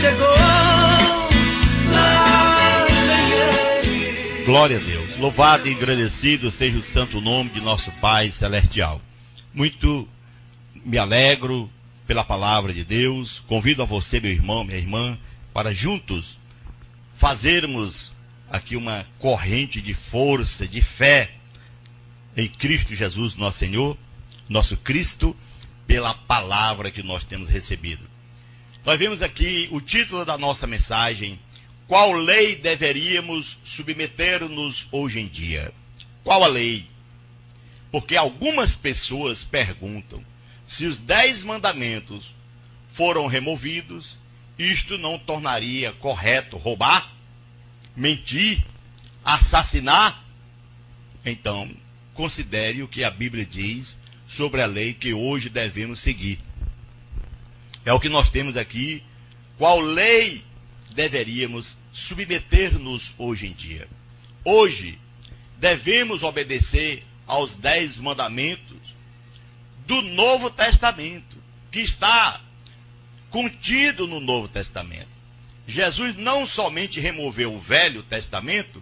chegou, lá vem ele. Glória a Deus. Louvado e agradecido seja o santo nome de nosso Pai Celestial. Muito me alegro pela palavra de Deus. Convido a você, meu irmão, minha irmã, para juntos fazermos aqui uma corrente de força, de fé em Cristo Jesus, nosso Senhor, nosso Cristo, pela palavra que nós temos recebido. Nós vemos aqui o título da nossa mensagem: qual lei deveríamos submeter-nos hoje em dia? Qual a lei? Porque algumas pessoas perguntam se os 10 mandamentos foram removidos, isto não tornaria correto roubar, mentir, assassinar? Então, considere o que a Bíblia diz sobre a lei que hoje devemos seguir. É o que nós temos aqui. Qual lei deveríamos submeter-nos hoje em dia? Hoje, devemos obedecer aos 10 mandamentos do Novo Testamento, que está contido no Novo Testamento. Jesus não somente removeu o Velho Testamento,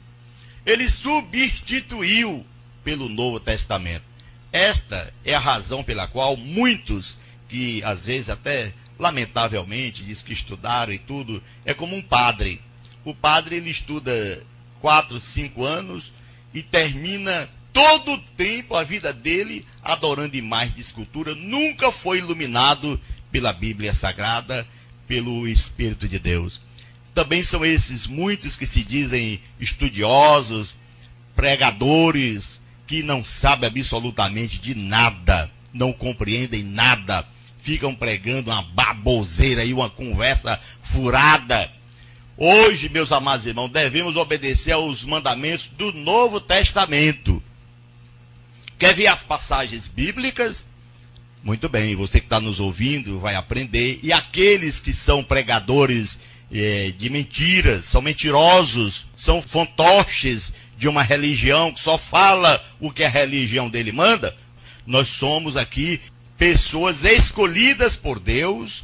ele substituiu pelo Novo Testamento. Esta é a razão pela qual muitos, que às vezes até lamentavelmente diz que estudaram e tudo, é como um padre. O padre, ele estuda 4, 5 anos e termina todo o tempo, a vida dele, adorando imagens de escultura. Nunca foi iluminado pela Bíblia Sagrada, pelo Espírito de Deus. Também são esses muitos que se dizem estudiosos, pregadores, que não sabem absolutamente de nada, não compreendem nada, ficam pregando uma baboseira e uma conversa furada. Hoje, meus amados irmãos, devemos obedecer aos mandamentos do Novo Testamento. Quer ver as passagens bíblicas? Muito bem, você que está nos ouvindo vai aprender. E aqueles que são pregadores de mentiras, são mentirosos, são fantoches de uma religião que só fala o que a religião dele manda, nós somos aqui pessoas escolhidas por Deus.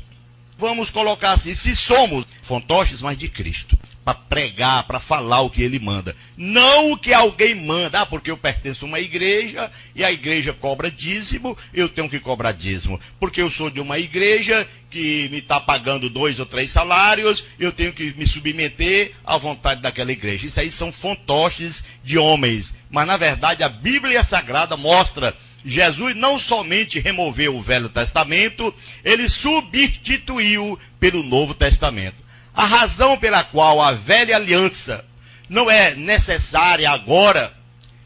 Vamos colocar assim, se somos fantoches, mas de Cristo, para pregar, para falar o que ele manda, não o que alguém manda. Porque eu pertenço a uma igreja e a igreja cobra dízimo, eu tenho que cobrar dízimo. Porque eu sou de uma igreja que me está pagando 2 ou 3 salários, eu tenho que me submeter à vontade daquela igreja. Isso aí são fantoches de homens. Mas na verdade a Bíblia Sagrada mostra: Jesus não somente removeu o Velho Testamento, ele substituiu pelo Novo Testamento. A razão pela qual a velha aliança não é necessária agora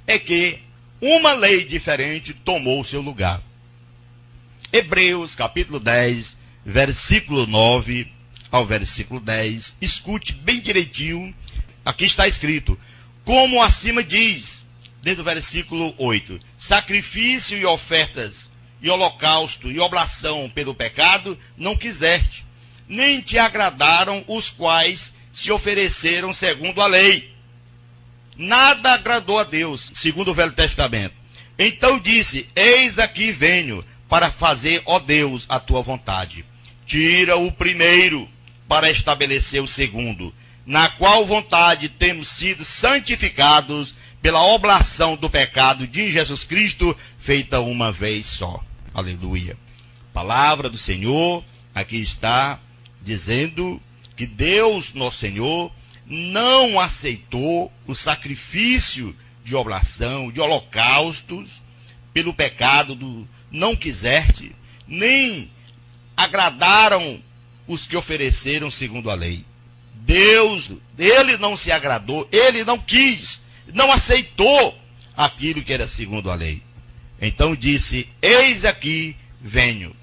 é que uma lei diferente tomou o seu lugar. Hebreus capítulo 10, versículo 9 ao versículo 10, escute bem direitinho. Aqui está escrito: como acima diz, dentro do versículo 8, sacrifício e ofertas, e holocausto e oblação pelo pecado não quiseste, nem te agradaram os quais se ofereceram segundo a lei. Nada agradou a Deus, segundo o Velho Testamento. Então disse: eis aqui venho para fazer, ó Deus, a tua vontade. Tira o primeiro para estabelecer o segundo, na qual vontade temos sido santificados pela oblação do pecado de Jesus Cristo, feita uma vez só. Aleluia. Palavra do Senhor aqui está dizendo que Deus, nosso Senhor, não aceitou o sacrifício de oblação, de holocaustos, pelo pecado do não quiseste, nem agradaram os que ofereceram segundo a lei. Deus, ele não se agradou, ele não quis, não aceitou aquilo que era segundo a lei. Então disse: eis aqui venho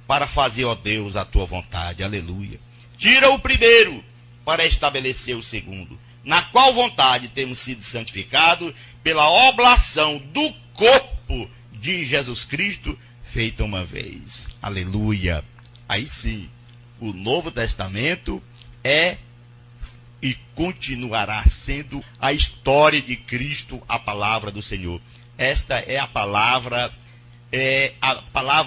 para fazer, ó Deus, a tua vontade. Aleluia. Tira o primeiro para estabelecer o segundo, na qual vontade temos sido santificados pela oblação do corpo de Jesus Cristo, feita uma vez. Aleluia. Aí sim, o Novo Testamento é e continuará sendo a história de Cristo, a palavra do Senhor. Esta é a palavra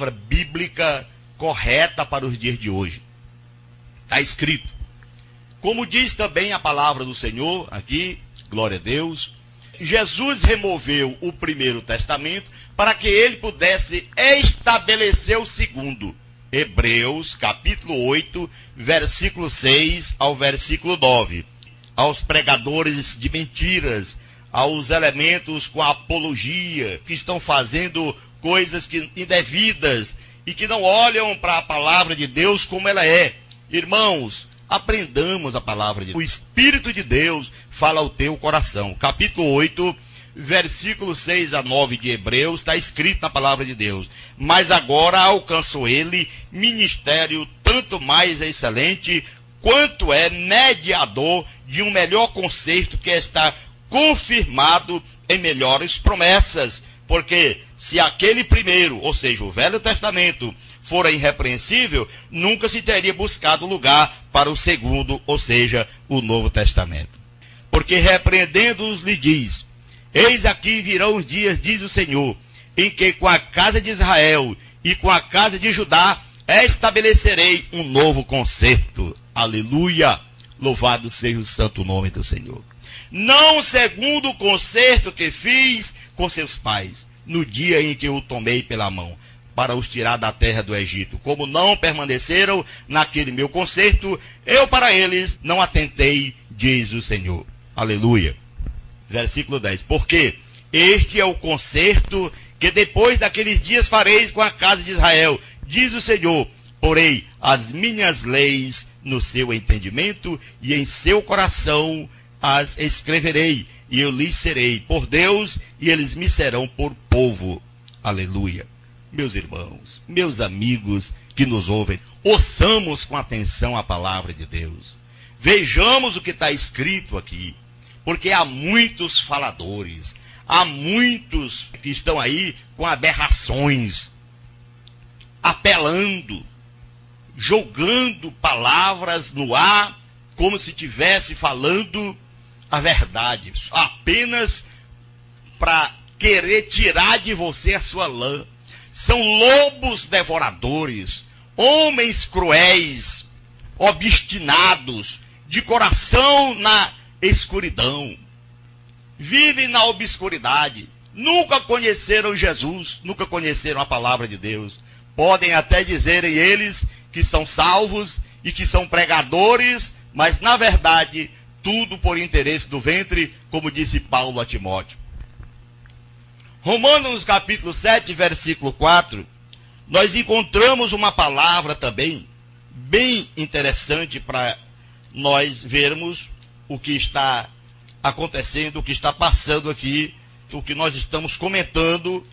bíblica correta para os dias de hoje. Está escrito: Como diz também a palavra do Senhor aqui, glória a Deus, Jesus removeu o Primeiro Testamento para que ele pudesse estabelecer o segundo. Hebreus, capítulo 8, versículo 6 ao versículo 9. Aos pregadores de mentiras, aos elementos com apologia, que estão fazendo coisas indevidas e que não olham para a palavra de Deus como ela é. Irmãos, aprendamos a palavra de Deus. O Espírito de Deus fala ao teu coração. Capítulo 8, versículo 6 a 9 de Hebreus, está escrito na palavra de Deus. Mas agora alcançou ele ministério tanto mais excelente, quanto é mediador de um melhor concerto que está confirmado em melhores promessas. Porque se aquele primeiro, ou seja, o Velho Testamento, fora irrepreensível, nunca se teria buscado lugar para o segundo, ou seja, o Novo Testamento. Porque repreendendo-os lhe diz: eis aqui virão os dias, diz o Senhor, em que com a casa de Israel e com a casa de Judá estabelecerei um novo concerto. Aleluia! Louvado seja o santo nome do Senhor. Não segundo o concerto que fiz com seus pais, no dia em que o tomei pela mão, para os tirar da terra do Egito. Como não permaneceram naquele meu concerto, eu para eles não atentei, diz o Senhor. Aleluia. Versículo 10. Porque este é o concerto que depois daqueles dias fareis com a casa de Israel, diz o Senhor. Porei as minhas leis no seu entendimento e em seu coração as escreverei, e eu lhes serei por Deus, e eles me serão por povo. Aleluia. Meus irmãos, meus amigos que nos ouvem, ouçamos com atenção a palavra de Deus. Vejamos o que está escrito aqui, porque há muitos faladores, há muitos que estão aí com aberrações, apelando, jogando palavras no ar, como se estivesse falando a verdade, apenas para querer tirar de você a sua lã. São lobos devoradores, homens cruéis, obstinados, de coração na escuridão. Vivem na obscuridade, nunca conheceram Jesus, nunca conheceram a palavra de Deus. Podem até dizerem eles que são salvos e que são pregadores, mas na verdade, tudo por interesse do ventre, como disse Paulo a Timóteo. Romanos capítulo 7, versículo 4, nós encontramos uma palavra também bem interessante para nós vermos o que está acontecendo, o que está passando aqui, o que nós estamos comentando,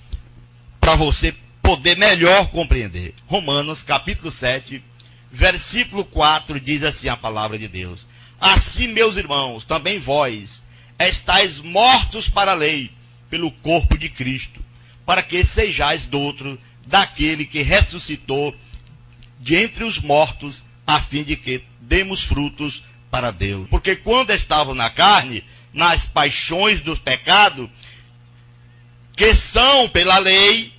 para você poder melhor compreender. Romanos capítulo 7, versículo 4, diz assim a palavra de Deus: assim, meus irmãos, também vós estáis mortos para a lei, pelo corpo de Cristo, para que sejais doutro daquele que ressuscitou de entre os mortos, a fim de que demos frutos para Deus. Porque quando estavam na carne, nas paixões do pecado, que são pela lei,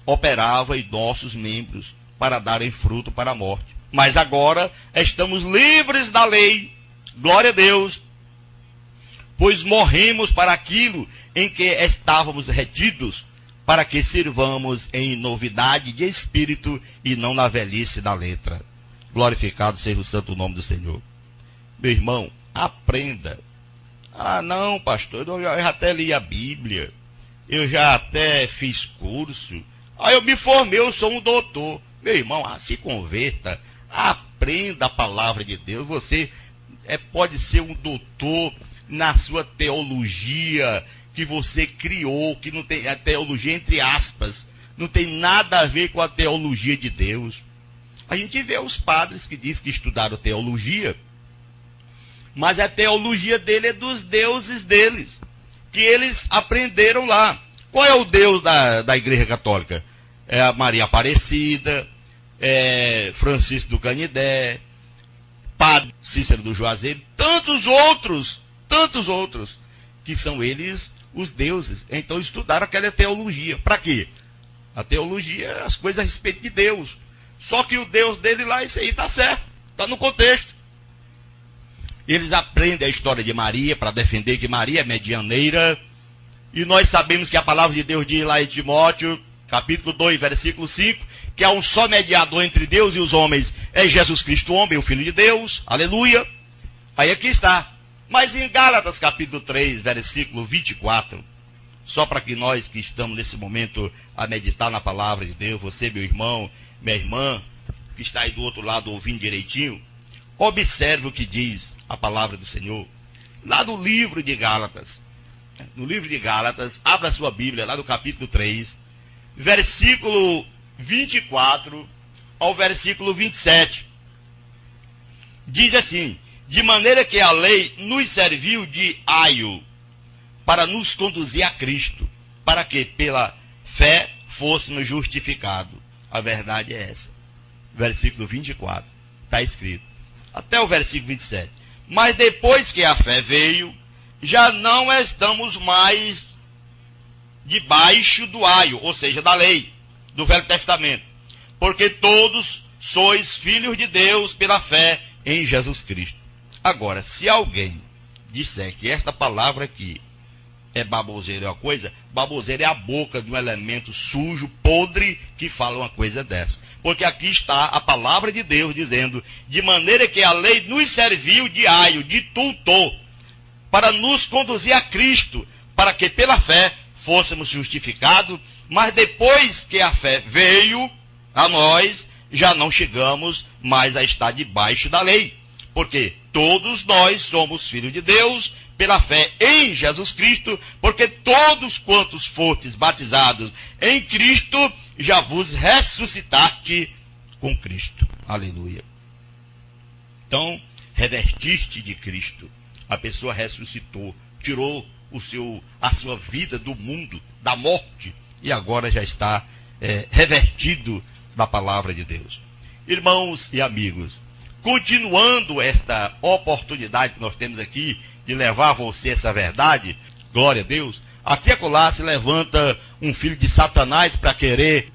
operava em nossos membros para darem fruto para a morte. Mas agora estamos livres da lei, glória a Deus, pois morremos para aquilo em que estávamos retidos, para que sirvamos em novidade de espírito e não na velhice da letra. Glorificado seja o santo nome do Senhor. Meu irmão, aprenda. Ah, não, pastor, eu já até li a Bíblia, eu já até fiz curso, eu me formei, eu sou um doutor. Meu irmão, se converta, aprenda a palavra de Deus. Você pode ser um doutor na sua teologia que você criou, que não tem a teologia entre aspas, não tem nada a ver com a teologia de Deus. A gente vê os padres que dizem que estudaram teologia, mas a teologia dele é dos deuses deles, que eles aprenderam lá. Qual é o Deus da Igreja Católica? É a Maria Aparecida, Francisco do Canidé, Padre Cícero do Juazeiro, tantos outros, que são eles os deuses. Então estudaram aquela teologia. Para quê? A teologia é as coisas a respeito de Deus. Só que o Deus dele lá, isso aí está certo, está no contexto. Eles aprendem a história de Maria para defender que Maria é medianeira. E nós sabemos que a palavra de Deus diz lá em Timóteo, capítulo 2, versículo 5, que há um só mediador entre Deus e os homens, é Jesus Cristo, o homem, o Filho de Deus. Aleluia. Aí aqui está. Mas em Gálatas, capítulo 3, versículo 24, só para que nós que estamos nesse momento a meditar na palavra de Deus, você, meu irmão, minha irmã, que está aí do outro lado ouvindo direitinho, observe o que diz a palavra do Senhor. Lá no livro de Gálatas, abra sua Bíblia, lá no capítulo 3, versículo 24 ao versículo 27. Diz assim: de maneira que a lei nos serviu de aio para nos conduzir a Cristo, para que pela fé fôssemos justificados. A verdade é essa. Versículo 24, está escrito. Até o versículo 27. Mas depois que a fé veio, já não estamos mais debaixo do aio, ou seja, da lei, do Velho Testamento. Porque todos sois filhos de Deus pela fé em Jesus Cristo. Agora, se alguém disser que esta palavra aqui é baboseira, é uma coisa, baboseira é a boca de um elemento sujo, podre, que fala uma coisa dessa. Porque aqui está a palavra de Deus dizendo, de maneira que a lei nos serviu de aio, de tutor, para nos conduzir a Cristo, para que pela fé fôssemos justificados, mas depois que a fé veio a nós, já não chegamos mais a estar debaixo da lei. Porque todos nós somos filhos de Deus pela fé em Jesus Cristo, porque todos quantos fortes batizados em Cristo, já vos ressuscitaste com Cristo. Aleluia. Então, revestiste de Cristo. A pessoa ressuscitou, tirou a sua vida do mundo, da morte, e agora já está revestido da palavra de Deus. Irmãos e amigos, continuando esta oportunidade que nós temos aqui de levar a você essa verdade, glória a Deus, aqui e acolá se levanta um filho de Satanás para querer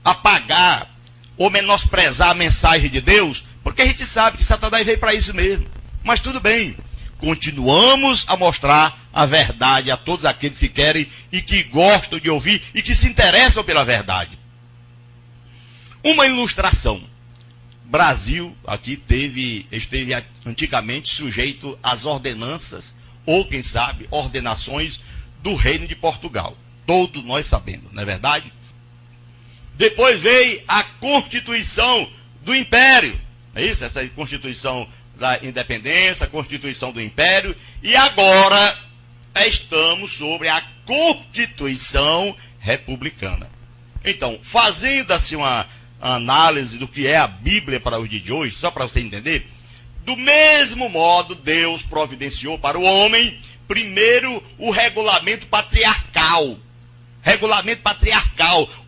apagar ou menosprezar a mensagem de Deus, porque a gente sabe que Satanás veio para isso mesmo. Mas tudo bem, continuamos a mostrar a verdade a todos aqueles que querem e que gostam de ouvir e que se interessam pela verdade. Uma ilustração. Brasil aqui esteve antigamente sujeito às ordenanças, ou quem sabe, ordenações do reino de Portugal. Todos nós sabemos, não é verdade? Depois veio a Constituição do Império. É isso? Essa Constituição da Independência, a Constituição do Império. E agora estamos sobre a Constituição Republicana. Então, fazendo-se uma análise do que é a Bíblia para os dias de hoje, só para você entender, do mesmo modo Deus providenciou para o homem, primeiro o regulamento patriarcal,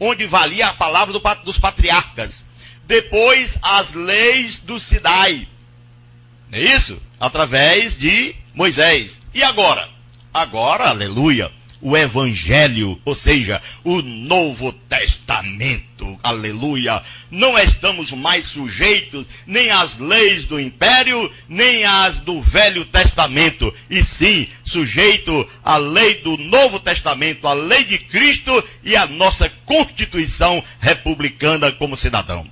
onde valia a palavra dos patriarcas, depois as leis do Sinai, não é isso? Através de Moisés. E agora, aleluia, o Evangelho, ou seja, o Novo Testamento, aleluia. Não estamos mais sujeitos nem às leis do Império, nem às do Velho Testamento, e sim sujeito à lei do Novo Testamento, à lei de Cristo e à nossa Constituição republicana como cidadão.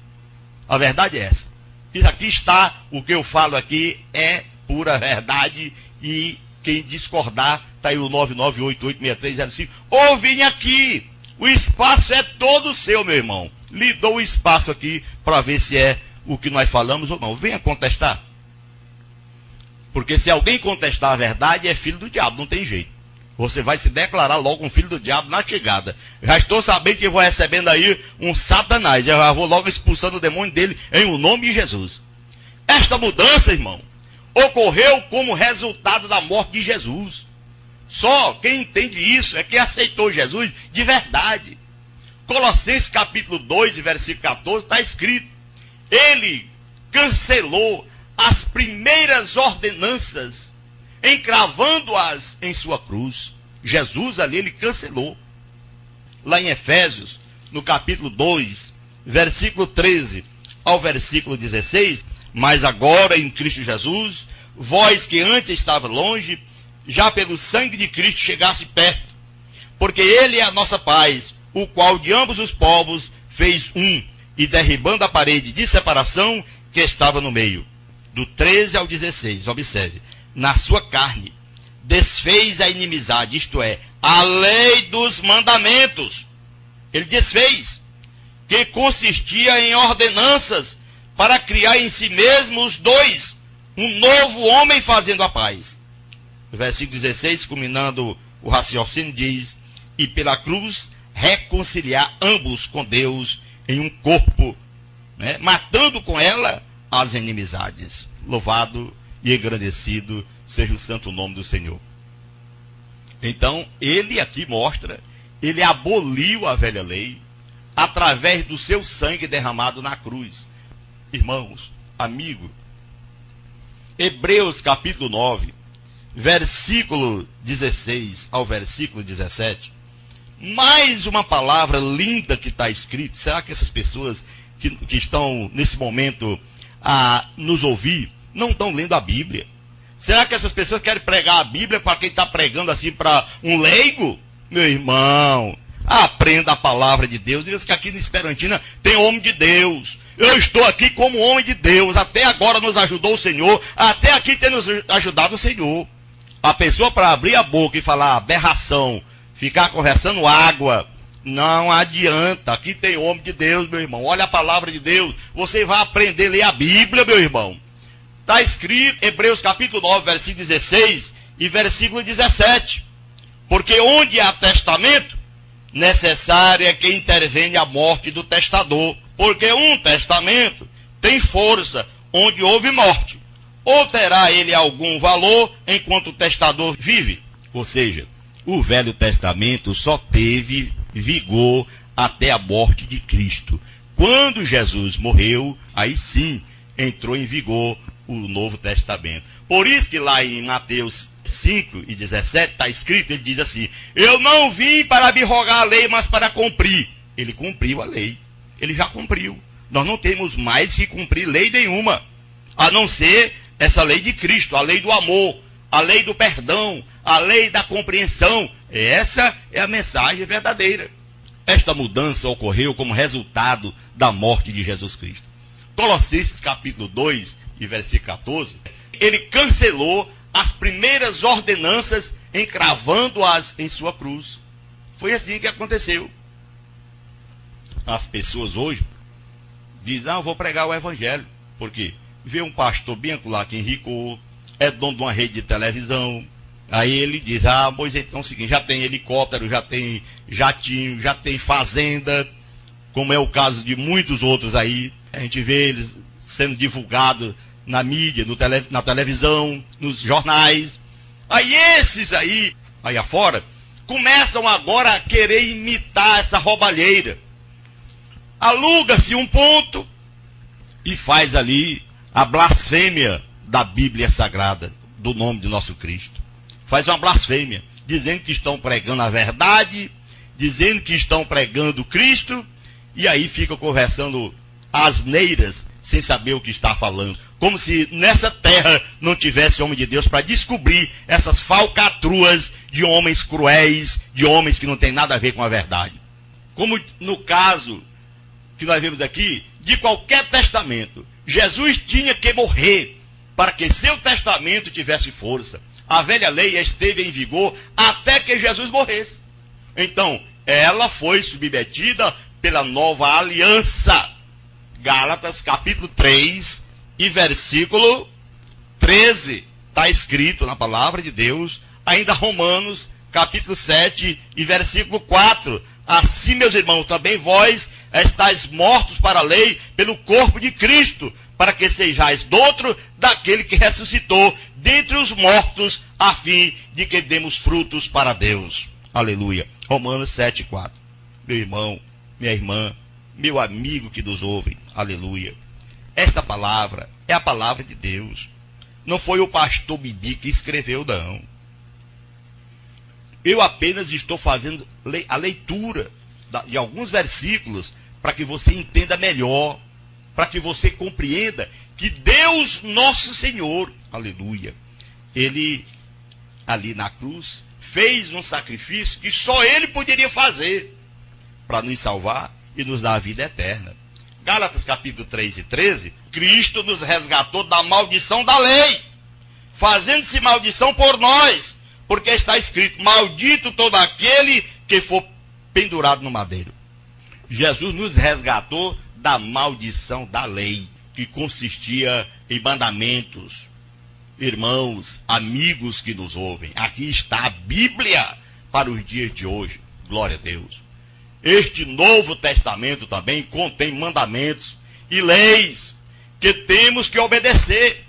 A verdade é essa. E aqui está, o que eu falo aqui é pura verdade, e quem discordar, está aí o 99886305. Ouvinho aqui, o espaço é todo seu, meu irmão. Lhe dou o espaço aqui para ver se é o que nós falamos ou não. Venha contestar. Porque se alguém contestar a verdade, é filho do diabo, não tem jeito. Você vai se declarar logo um filho do diabo na chegada. Já estou sabendo que vou recebendo aí um Satanás. Já vou logo expulsando o demônio dele em o nome de Jesus. Esta mudança, irmão, ocorreu como resultado da morte de Jesus. Só quem entende isso é quem aceitou Jesus de verdade. Colossenses capítulo 2, versículo 14, está escrito: ele cancelou as primeiras ordenanças, encravando-as em sua cruz. Jesus ali, ele cancelou. Lá em Efésios, no capítulo 2, versículo 13 ao versículo 16, mas agora em Cristo Jesus, vós que antes estava longe, já pelo sangue de Cristo chegasse perto. Porque ele é a nossa paz, o qual de ambos os povos fez um, e derribando a parede de separação que estava no meio. Do 13 ao 16, observe. Na sua carne, desfez a inimizade, isto é, a lei dos mandamentos. Ele desfez, que consistia em ordenanças, para criar em si mesmo os dois, um novo homem fazendo a paz. Versículo 16, culminando o raciocínio, diz, e pela cruz reconciliar ambos com Deus em um corpo, né, matando com ela as inimizades. Louvado e engrandecido seja o santo nome do Senhor. Então, ele aqui mostra, ele aboliu a velha lei através do seu sangue derramado na cruz. Irmãos, amigo, Hebreus capítulo 9, versículo 16 ao versículo 17, mais uma palavra linda que está escrita. Será que essas pessoas que estão nesse momento a nos ouvir não estão lendo a Bíblia? Será que essas pessoas querem pregar a Bíblia para quem está pregando assim para um leigo? Meu irmão, aprenda a palavra de Deus. Diz que aqui na Esperantina tem homem de Deus. Eu estou aqui como homem de Deus. Até agora nos ajudou o Senhor. Até aqui tem nos ajudado o Senhor. A pessoa para abrir a boca e falar aberração, ficar conversando água, não adianta. Aqui tem homem de Deus, meu irmão. Olha a palavra de Deus. Você vai aprender a ler a Bíblia, meu irmão. Está escrito, Hebreus capítulo 9, versículo 16 e versículo 17. Porque onde há testamento, necessário é que intervenha a morte do testador. Porque um testamento tem força onde houve morte. Ou terá ele algum valor enquanto o testador vive? Ou seja, o Velho Testamento só teve vigor até a morte de Cristo. Quando Jesus morreu, aí sim entrou em vigor o Novo Testamento. Por isso que lá em Mateus 5 e 17 está escrito, ele diz assim, eu não vim para abrogar a lei, mas para cumprir. Ele cumpriu a lei. Ele já cumpriu. Nós não temos mais que cumprir lei nenhuma, a não ser essa lei de Cristo, a lei do amor, a lei do perdão, a lei da compreensão. Essa é a mensagem verdadeira. Esta mudança ocorreu como resultado da morte de Jesus Cristo. Colossenses capítulo 2 e versículo 14, ele cancelou as primeiras ordenanças, encravando-as em sua cruz. Foi assim que aconteceu. As pessoas hoje dizem, eu vou pregar o evangelho. Por quê? Vê um pastor bem lá que enricou, é dono de uma rede de televisão. Aí ele diz, pois então é o seguinte, já tem helicóptero, já tem jatinho, já tem fazenda, como é o caso de muitos outros aí. A gente vê eles sendo divulgados na mídia, na televisão, nos jornais. Aí esses aí afora, começam agora a querer imitar essa roubalheira. Aluga-se um ponto e faz ali a blasfêmia da Bíblia Sagrada, do nome de nosso Cristo. Faz uma blasfêmia, dizendo que estão pregando a verdade, dizendo que estão pregando Cristo, e aí ficam conversando asneiras, sem saber o que está falando. Como se nessa terra não tivesse homem de Deus para descobrir essas falcatruas de homens cruéis, de homens que não tem nada a ver com a verdade. Como no caso que nós vemos aqui, de qualquer testamento, Jesus tinha que morrer para que seu testamento tivesse força. A velha lei esteve em vigor até que Jesus morresse. Então, ela foi submetida pela nova aliança. Gálatas capítulo 3 e versículo 13. Está escrito na palavra de Deus. Ainda Romanos capítulo 7 e versículo 4. Assim, meus irmãos, também vós estáis mortos para a lei pelo corpo de Cristo, para que sejais doutro daquele que ressuscitou dentre os mortos, a fim de que demos frutos para Deus. Aleluia. Romanos 7, 4. Meu irmão, minha irmã, meu amigo que nos ouve, aleluia. Esta palavra é a palavra de Deus. Não foi o pastor Bibi que escreveu, não. Eu apenas estou fazendo a leitura de alguns versículos para que você entenda melhor, para que você compreenda que Deus nosso Senhor, aleluia, Ele, ali na cruz, fez um sacrifício que só Ele poderia fazer para nos salvar e nos dar a vida eterna. Gálatas capítulo 3 e 13, Cristo nos resgatou da maldição da lei, fazendo-se maldição por nós, porque está escrito, maldito todo aquele que for pendurado no madeiro. Jesus nos resgatou da maldição da lei, que consistia em mandamentos. Irmãos, amigos que nos ouvem, aqui está a Bíblia para os dias de hoje. Glória a Deus. Este Novo Testamento também contém mandamentos e leis que temos que obedecer.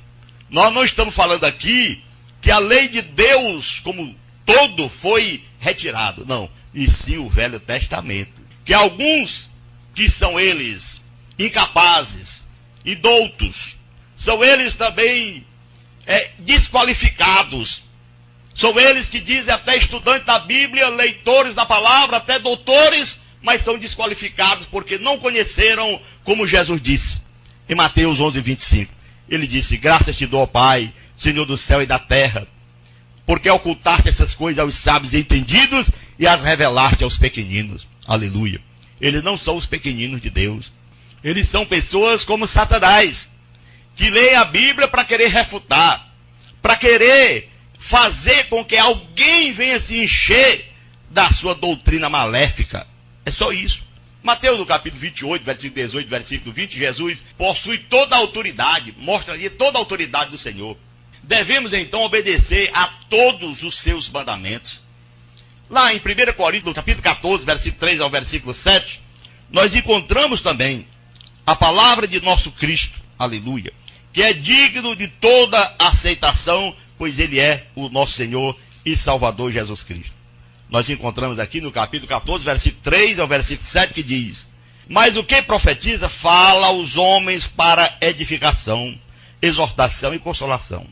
Nós não estamos falando aqui que a lei de Deus como todo foi retirado, não, e sim o Velho Testamento. Que alguns que são eles incapazes, indoutos, são eles também desqualificados, são eles que dizem até estudantes da Bíblia, leitores da palavra, até doutores, mas são desqualificados porque não conheceram como Jesus disse, em Mateus 11:25. Ele disse, graças te dou, Pai, Senhor do céu e da terra, porque ocultaste essas coisas aos sábios e entendidos e as revelaste aos pequeninos. Aleluia. Eles não são os pequeninos de Deus. Eles são pessoas como Satanás, que leem a Bíblia para querer refutar, para querer fazer com que alguém venha se encher da sua doutrina maléfica. É só isso. Mateus, no capítulo 28, versículo 18, versículo 20, Jesus possui toda a autoridade, mostra ali toda a autoridade do Senhor. Devemos então obedecer a todos os seus mandamentos. Lá em 1 Coríntios, capítulo 14, versículo 3 ao versículo 7, nós encontramos também a palavra de nosso Cristo, aleluia, que é digno de toda aceitação, pois Ele é o nosso Senhor e Salvador Jesus Cristo. Nós encontramos aqui no capítulo 14, versículo 3 ao versículo 7, que diz, mas o que profetiza fala aos homens para edificação, exortação e consolação.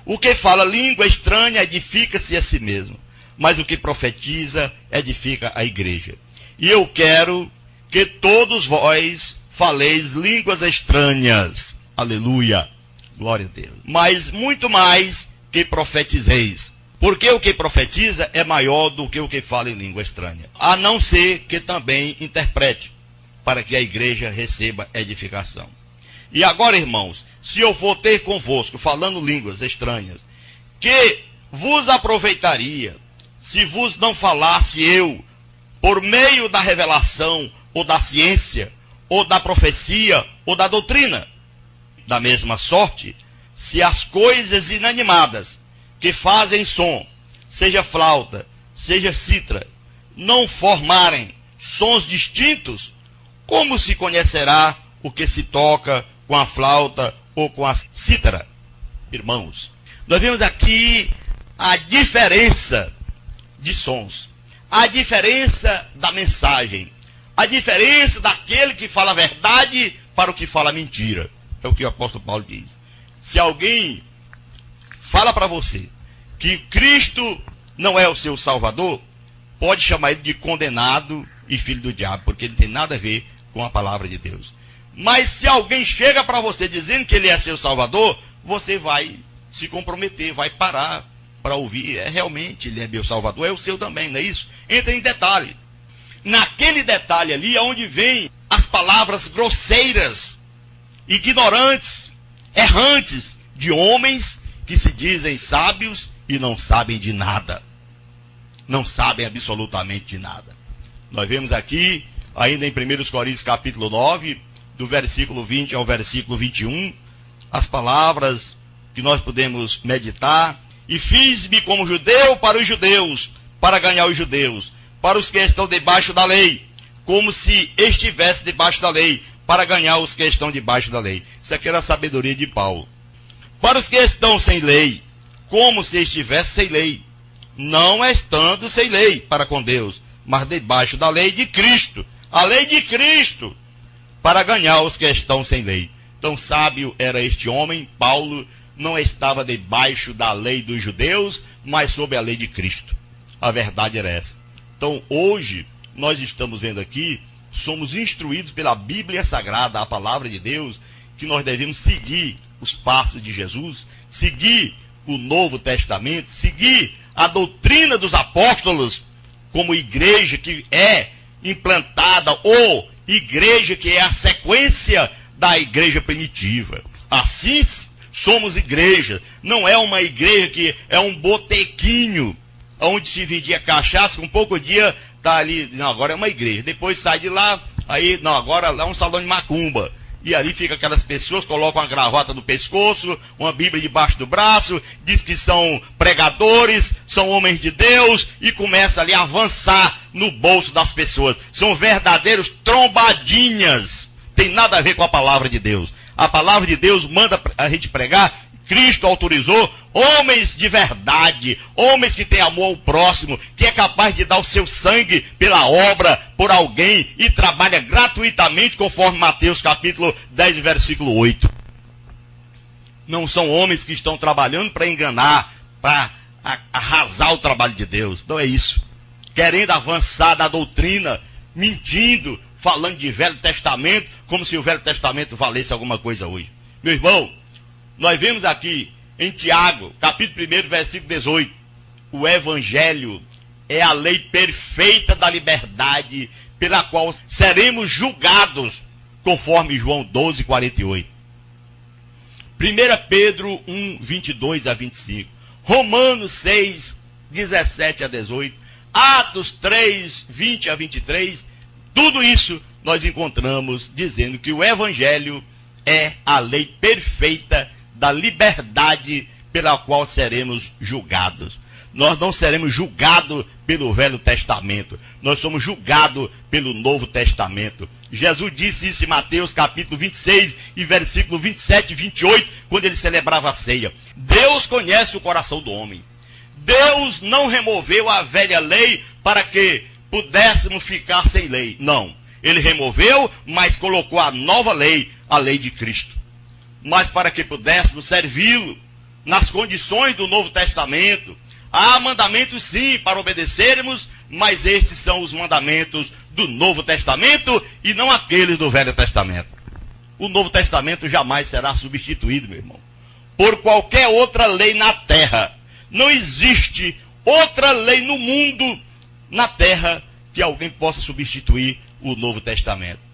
O que fala língua estranha edifica-se a si mesmo, mas o que profetiza edifica a igreja. E eu quero que todos vós faleis línguas estranhas, aleluia, glória a Deus, mas muito mais que profetizeis. Porque o que profetiza é maior do que o que fala em língua estranha. A não ser que também interprete, para que a igreja receba edificação. E agora, irmãos, se eu for ter convosco, falando línguas estranhas, que vos aproveitaria, se vos não falasse eu, por meio da revelação, ou da ciência, ou da profecia, ou da doutrina? Da mesma sorte, se as coisas inanimadas, que fazem som, seja flauta, seja cítara, não formarem sons distintos, como se conhecerá o que se toca com a flauta ou com a cítara? Irmãos, nós vemos aqui a diferença de sons, a diferença da mensagem, a diferença daquele que fala a verdade para o que fala a mentira. É o que o apóstolo Paulo diz. Se alguém fala para você que Cristo não é o seu Salvador, pode chamar ele de condenado e filho do diabo, porque ele não tem nada a ver com a palavra de Deus. Mas se alguém chega para você dizendo que ele é seu Salvador, você vai se comprometer, vai parar para ouvir. Realmente, ele é meu Salvador, é o seu também, não é isso? Entra em detalhe. Naquele detalhe ali é onde vem as palavras grosseiras, ignorantes, errantes, de homens que se dizem sábios e não sabem de nada. Não sabem absolutamente de nada. Nós vemos aqui, ainda em 1 Coríntios capítulo 9, do versículo 20 ao versículo 21, as palavras que nós podemos meditar. E fiz-me como judeu para os judeus, para ganhar os judeus, para os que estão debaixo da lei, como se estivesse debaixo da lei, para ganhar os que estão debaixo da lei. Isso aqui era a sabedoria de Paulo. Para os que estão sem lei, como se estivesse sem lei, não estando sem lei para com Deus, mas debaixo da lei de Cristo, a lei de Cristo, para ganhar os que estão sem lei. Tão sábio era este homem, Paulo, não estava debaixo da lei dos judeus, mas sob a lei de Cristo. A verdade era essa. Então, hoje, nós estamos vendo aqui somos instruídos pela Bíblia Sagrada, a palavra de Deus, que nós devemos seguir os passos de Jesus, seguir o Novo Testamento, seguir a doutrina dos apóstolos, como igreja que é implantada, ou igreja que é a sequência da igreja primitiva. Assim somos igreja, não é uma igreja que é um botequinho, onde se vendia cachaça, com pouco dia está ali, não, agora é uma igreja, depois sai de lá, aí, não, agora lá é um salão de macumba. E ali fica aquelas pessoas, colocam uma gravata no pescoço, uma Bíblia debaixo do braço, diz que são pregadores, são homens de Deus, e começa ali a avançar no bolso das pessoas. São verdadeiros trombadinhas. Tem nada a ver com a palavra de Deus. A palavra de Deus manda a gente pregar. Cristo autorizou homens de verdade, homens que têm amor ao próximo, que é capaz de dar o seu sangue pela obra, por alguém, e trabalha gratuitamente, conforme Mateus capítulo 10, versículo 8. Não são homens que estão trabalhando para enganar, para arrasar o trabalho de Deus. Não é isso. Querendo avançar na doutrina, mentindo, falando de Velho Testamento, como se o Velho Testamento valesse alguma coisa hoje. Meu irmão, nós vemos aqui em Tiago, capítulo 1, versículo 18, o Evangelho é a lei perfeita da liberdade, pela qual seremos julgados, conforme João 12, 48. 1 Pedro 1, 22 a 25. Romanos 6, 17 a 18. Atos 3, 20 a 23. Tudo isso nós encontramos dizendo que o Evangelho é a lei perfeita da liberdade pela qual seremos julgados. Nós não seremos julgados pelo Velho Testamento. Nós somos julgados pelo Novo Testamento. Jesus disse isso em Mateus capítulo 26 e versículo 27 e 28, quando ele celebrava a ceia. Deus conhece o coração do homem. Deus não removeu a velha lei para que pudéssemos ficar sem lei. Não. Ele removeu, mas colocou a nova lei, a lei de Cristo. Mas para que pudéssemos servi-lo nas condições do Novo Testamento. Há mandamentos sim para obedecermos, mas estes são os mandamentos do Novo Testamento e não aqueles do Velho Testamento. O Novo Testamento jamais será substituído, meu irmão, por qualquer outra lei na terra. Não existe outra lei no mundo, na terra, que alguém possa substituir o Novo Testamento.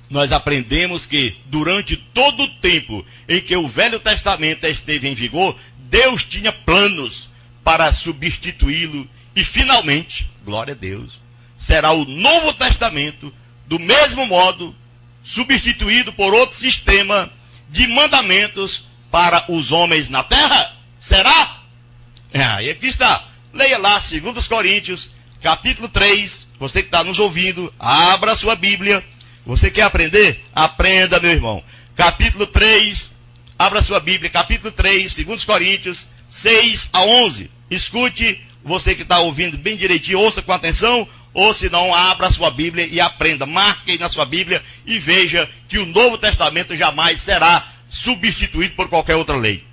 Nós aprendemos que durante todo o tempo em que o Velho Testamento esteve em vigor, Deus tinha planos para substituí-lo e finalmente, glória a Deus, será o Novo Testamento, do mesmo modo, substituído por outro sistema de mandamentos para os homens na terra? Será? E aqui está. Leia lá, 2 Coríntios, capítulo 3. Você que está nos ouvindo, abra a sua Bíblia. Você quer aprender? Aprenda, meu irmão. Capítulo 3, abra sua Bíblia, capítulo 3, 2 Coríntios, 6 a 11. Escute, você que está ouvindo bem direitinho, ouça com atenção, ou se não, abra a sua Bíblia e aprenda. Marque aí na sua Bíblia e veja que o Novo Testamento jamais será substituído por qualquer outra lei.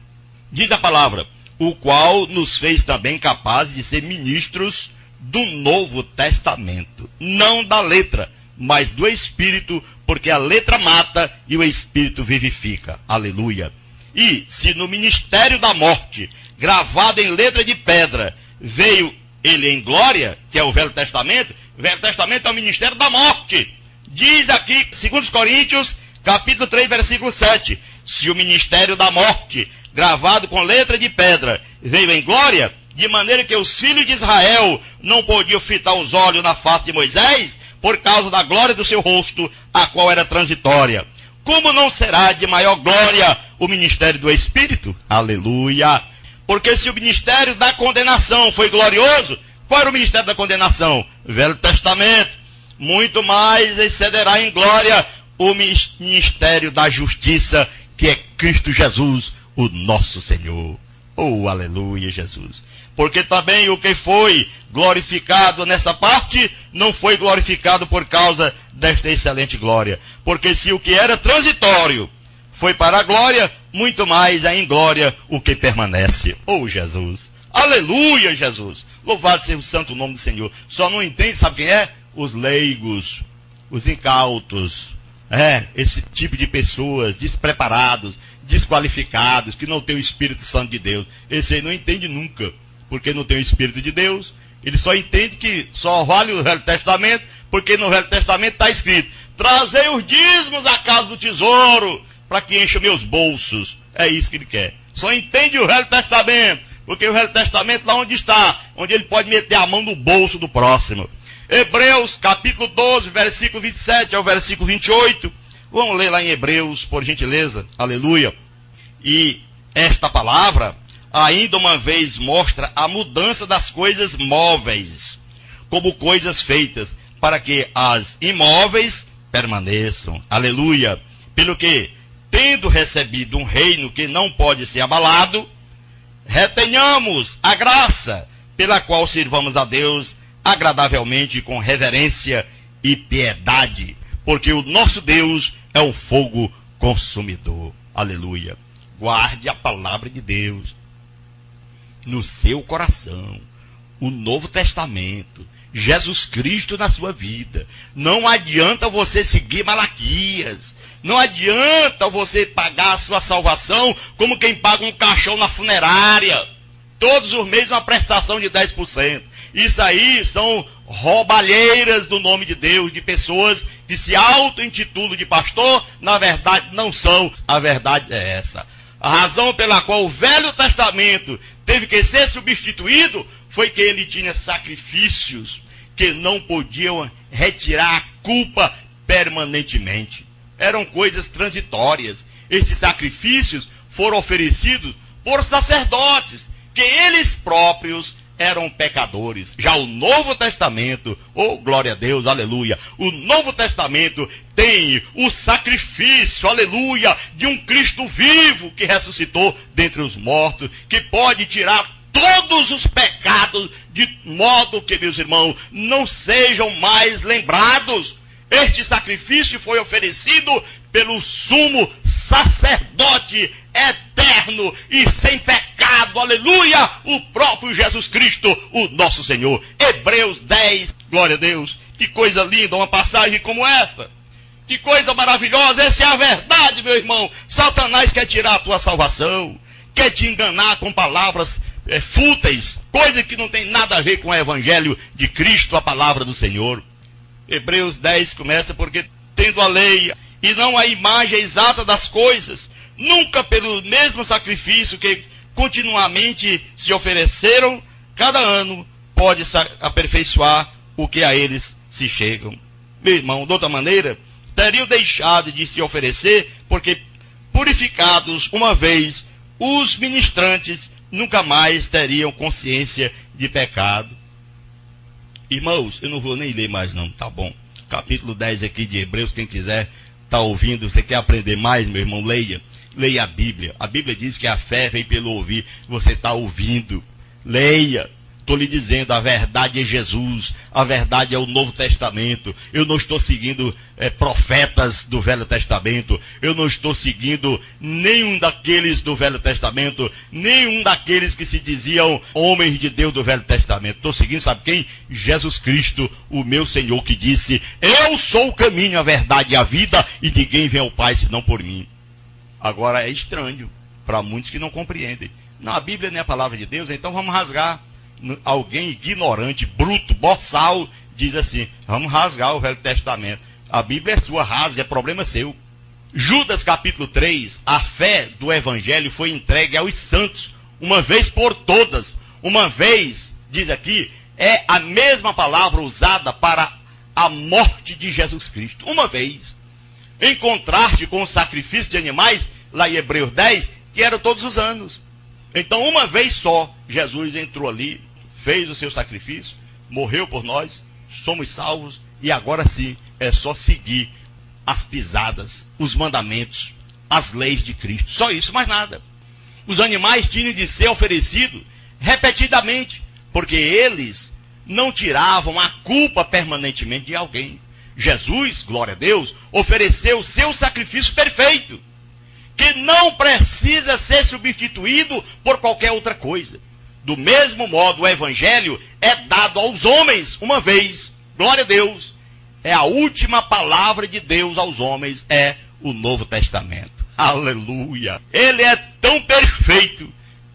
Diz a palavra, o qual nos fez também capazes de ser ministros do Novo Testamento, não da letra, mas do Espírito, porque a letra mata e o Espírito vivifica. Aleluia. E se no ministério da morte, gravado em letra de pedra, veio ele em glória, que é o Velho Testamento é o ministério da morte. Diz aqui, 2 Coríntios, capítulo 3, versículo 7, se o ministério da morte, gravado com letra de pedra, veio em glória, de maneira que os filhos de Israel não podiam fitar os olhos na face de Moisés, por causa da glória do seu rosto, a qual era transitória. Como não será de maior glória o ministério do Espírito? Aleluia! Porque se o ministério da condenação foi glorioso, qual era o ministério da condenação? Velho Testamento. Muito mais excederá em glória o ministério da justiça, que é Cristo Jesus, o nosso Senhor. Oh, aleluia, Jesus. Porque também o que foi glorificado nessa parte, não foi glorificado por causa desta excelente glória. Porque se o que era transitório foi para a glória, muito mais é em glória o que permanece. Oh, Jesus. Aleluia, Jesus. Louvado seja o santo nome do Senhor. Só não entende, sabe quem é? Os leigos. os incautos, esse tipo de pessoas despreparados, desqualificados, que não tem o Espírito Santo de Deus. Esse aí não entende nunca, porque não tem o Espírito de Deus. Ele só entende que só vale o Velho Testamento, porque no Velho Testamento está escrito: trazei os dízimos à casa do tesouro, para que encha meus bolsos. É isso que ele quer. Só entende o Velho Testamento, porque o Velho Testamento lá onde está, onde ele pode meter a mão no bolso do próximo. Hebreus capítulo 12, versículo 27 ao versículo 28. Vamos ler lá em Hebreus, por gentileza. Aleluia. E esta palavra, ainda uma vez, mostra a mudança das coisas móveis, como coisas feitas, para que as imóveis permaneçam. Aleluia. Pelo que, tendo recebido um reino que não pode ser abalado, retenhamos a graça pela qual sirvamos a Deus agradavelmente, com reverência e piedade, porque o nosso Deus é um fogo consumidor. Aleluia. Guarde a palavra de Deus no seu coração, o Novo Testamento, Jesus Cristo na sua vida. Não adianta você seguir Malaquias, não adianta você pagar a sua salvação como quem paga um caixão na funerária, todos os meses uma prestação de 10%. Isso aí são roubalheiras do nome de Deus, de pessoas que se auto-intitulam de pastor, na verdade não são. A verdade é essa. A razão pela qual o Velho Testamento teve que ser substituído foi que ele tinha sacrifícios que não podiam retirar a culpa permanentemente. Eram coisas transitórias. Estes sacrifícios foram oferecidos por sacerdotes, que eles próprios eram pecadores. Já o Novo Testamento, glória a Deus, aleluia, o Novo Testamento tem o sacrifício, aleluia, de um Cristo vivo que ressuscitou dentre os mortos, que pode tirar todos os pecados, de modo que, meus irmãos, não sejam mais lembrados. Este sacrifício foi oferecido pelo sumo sacerdote eterno e sem pecado, aleluia, o próprio Jesus Cristo, o nosso Senhor. Hebreus 10, glória a Deus. Que coisa linda, uma passagem como esta. Que coisa maravilhosa, essa é a verdade, meu irmão. Satanás quer tirar a tua salvação, quer te enganar com palavras fúteis, coisa que não tem nada a ver com o evangelho de Cristo, a palavra do Senhor. Hebreus 10 começa: porque tendo a lei e não a imagem exata das coisas, nunca pelo mesmo sacrifício que continuamente se ofereceram, cada ano pode aperfeiçoar o que a eles se chegam. Meu irmão, de outra maneira, teriam deixado de se oferecer, porque purificados uma vez, os ministrantes nunca mais teriam consciência de pecado. Irmãos, eu não vou nem ler mais não, tá bom? Capítulo 10 aqui de Hebreus, quem quiser tá ouvindo, você quer aprender mais, meu irmão, leia. Leia a Bíblia. A Bíblia diz que a fé vem pelo ouvir. Você está ouvindo. Leia. Estou lhe dizendo, a verdade é Jesus. A verdade é o Novo Testamento. Eu não estou seguindo profetas do Velho Testamento. Eu não estou seguindo nenhum daqueles do Velho Testamento. Nenhum daqueles que se diziam homens de Deus do Velho Testamento. Estou seguindo, sabe quem? Jesus Cristo, o meu Senhor, que disse: eu sou o caminho, a verdade e a vida, e ninguém vem ao Pai senão por mim. Agora é estranho para muitos que não compreendem. Não, a Bíblia não é a palavra de Deus, então vamos rasgar. Alguém ignorante, bruto, boçal, diz assim: vamos rasgar o Velho Testamento. A Bíblia é sua, rasga, é problema seu. Judas capítulo 3, a fé do Evangelho foi entregue aos santos, uma vez por todas. Uma vez, diz aqui, é a mesma palavra usada para a morte de Jesus Cristo. Uma vez. Em contraste com o sacrifício de animais, lá em Hebreus 10, que era todos os anos. Então, uma vez só, Jesus entrou ali, fez o seu sacrifício, morreu por nós, somos salvos, e agora sim, é só seguir as pisadas, os mandamentos, as leis de Cristo. Só isso, mais nada. Os animais tinham de ser oferecidos repetidamente, porque eles não tiravam a culpa permanentemente de alguém. Jesus, glória a Deus, ofereceu o seu sacrifício perfeito, que não precisa ser substituído por qualquer outra coisa. Do mesmo modo, o Evangelho é dado aos homens uma vez, glória a Deus, é a última palavra de Deus aos homens, é o Novo Testamento. Aleluia! Ele é tão perfeito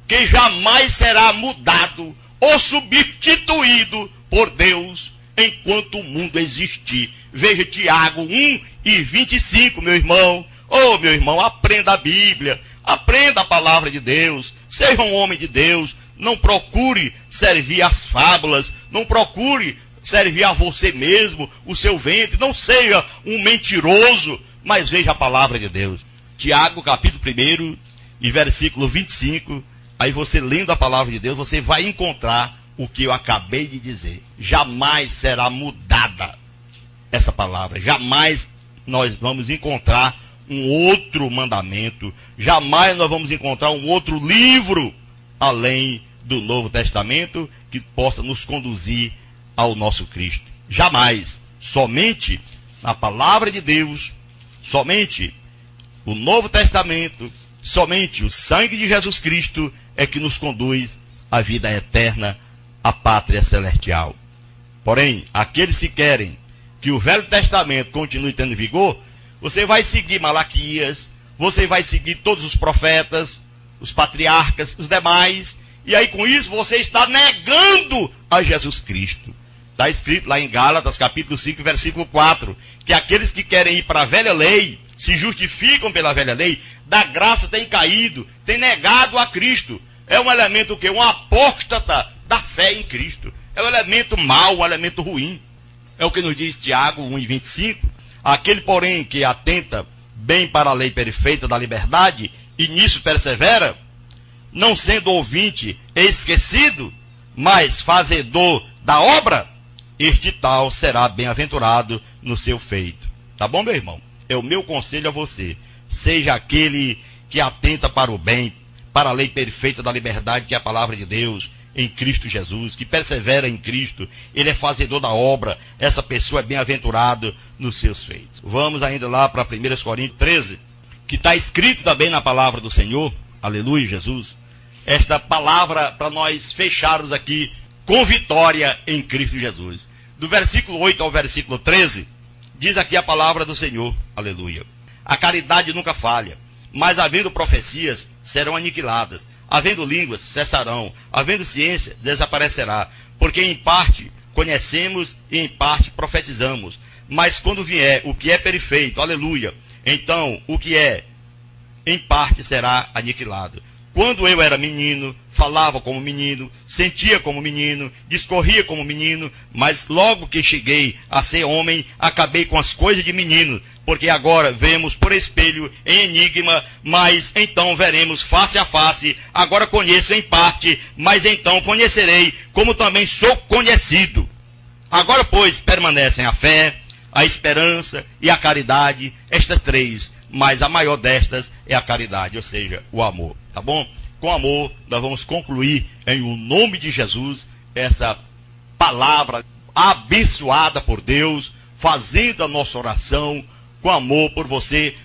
que jamais será mudado ou substituído por Deus enquanto o mundo existir. Veja Tiago 1:25, meu irmão. Oh, meu irmão, aprenda a Bíblia, aprenda a palavra de Deus, seja um homem de Deus, não procure servir às fábulas, não procure servir a você mesmo, o seu ventre, não seja um mentiroso, mas veja a palavra de Deus. Tiago, capítulo 1, e versículo 25, aí você lendo a palavra de Deus, você vai encontrar o que eu acabei de dizer. Jamais será mudada essa palavra, jamais nós vamos encontrar um outro mandamento, jamais nós vamos encontrar um outro livro, além do Novo Testamento, que possa nos conduzir ao nosso Cristo. Jamais. Somente a palavra de Deus, somente o Novo Testamento, somente o sangue de Jesus Cristo é que nos conduz à vida eterna, à pátria celestial. Porém, aqueles que querem que o Velho Testamento continue tendo vigor, você vai seguir Malaquias, você vai seguir todos os profetas, os patriarcas, os demais, e aí com isso você está negando a Jesus Cristo. Está escrito lá em Gálatas, capítulo 5, versículo 4, que aqueles que querem ir para a velha lei, se justificam pela velha lei, da graça têm caído, têm negado a Cristo. É um elemento o quê? Um apóstata da fé em Cristo. É um elemento mau, um elemento ruim. É o que nos diz Tiago 1:25. Aquele, porém, que atenta bem para a lei perfeita da liberdade, e nisso persevera, não sendo ouvinte esquecido, mas fazedor da obra, este tal será bem-aventurado no seu feito. Tá bom, meu irmão? É o meu conselho a você. Seja aquele que atenta para o bem, para a lei perfeita da liberdade, que é a palavra de Deus, em Cristo Jesus, que persevera em Cristo, ele é fazedor da obra, essa pessoa é bem-aventurado nos seus feitos. Vamos ainda lá para 1 Coríntios 13, que está escrito também na palavra do Senhor, aleluia, Jesus, esta palavra para nós fecharmos aqui com vitória em Cristo Jesus. Do versículo 8 ao versículo 13, diz aqui a palavra do Senhor, aleluia. A caridade nunca falha, mas havendo profecias, serão aniquiladas. Havendo línguas, cessarão. Havendo ciência, desaparecerá. Porque em parte conhecemos e em parte profetizamos. Mas quando vier o que é perfeito, aleluia, então o que é em parte será aniquilado. Quando eu era menino, falava como menino, sentia como menino, discorria como menino, mas logo que cheguei a ser homem, acabei com as coisas de menino, porque agora vemos por espelho, em enigma, mas então veremos face a face. Agora conheço em parte, mas então conhecerei, como também sou conhecido. Agora, pois, permanecem a fé, a esperança e a caridade, estas três, mas a maior destas é a caridade, ou seja, o amor, tá bom? Com amor, nós vamos concluir em o nome de Jesus, essa palavra abençoada por Deus, fazendo a nossa oração com amor por você,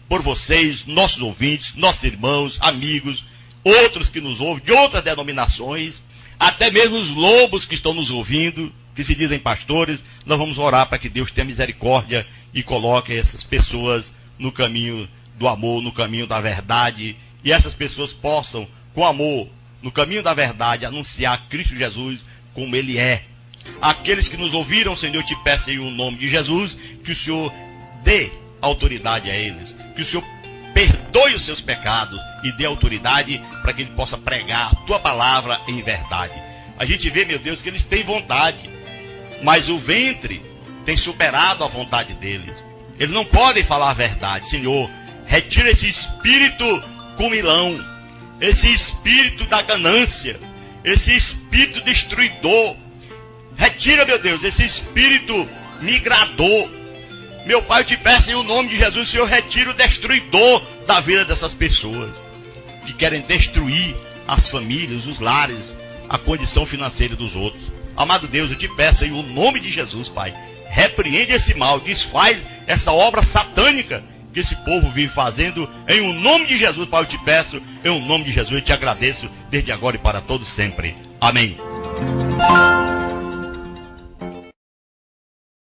por vocês, nossos ouvintes, nossos irmãos, amigos, outros que nos ouvem, de outras denominações, até mesmo os lobos que estão nos ouvindo, que se dizem pastores. Nós vamos orar para que Deus tenha misericórdia e coloque essas pessoas no caminho do amor, no caminho da verdade, e essas pessoas possam, com amor, no caminho da verdade, anunciar Cristo Jesus como Ele é. Aqueles que nos ouviram, Senhor, eu te peço em o nome de Jesus, que o Senhor dê autoridade a eles, que o Senhor perdoe os seus pecados e dê autoridade para que ele possa pregar a tua palavra em verdade. A gente vê, meu Deus, que eles têm vontade, mas o ventre tem superado a vontade deles. Eles não podem falar a verdade. Senhor, retira esse espírito comilão, esse espírito da ganância, esse espírito destruidor. Retira, meu Deus, esse espírito migrador. Meu Pai, eu te peço em o nome de Jesus, Senhor, retira o destruidor da vida dessas pessoas que querem destruir as famílias, os lares, a condição financeira dos outros. Amado Deus, eu te peço em o nome de Jesus, Pai, repreende esse mal, desfaz essa obra satânica que esse povo vive fazendo. Em o nome de Jesus, Pai, eu te peço, em o nome de Jesus, eu te agradeço, desde agora e para todos sempre. Amém.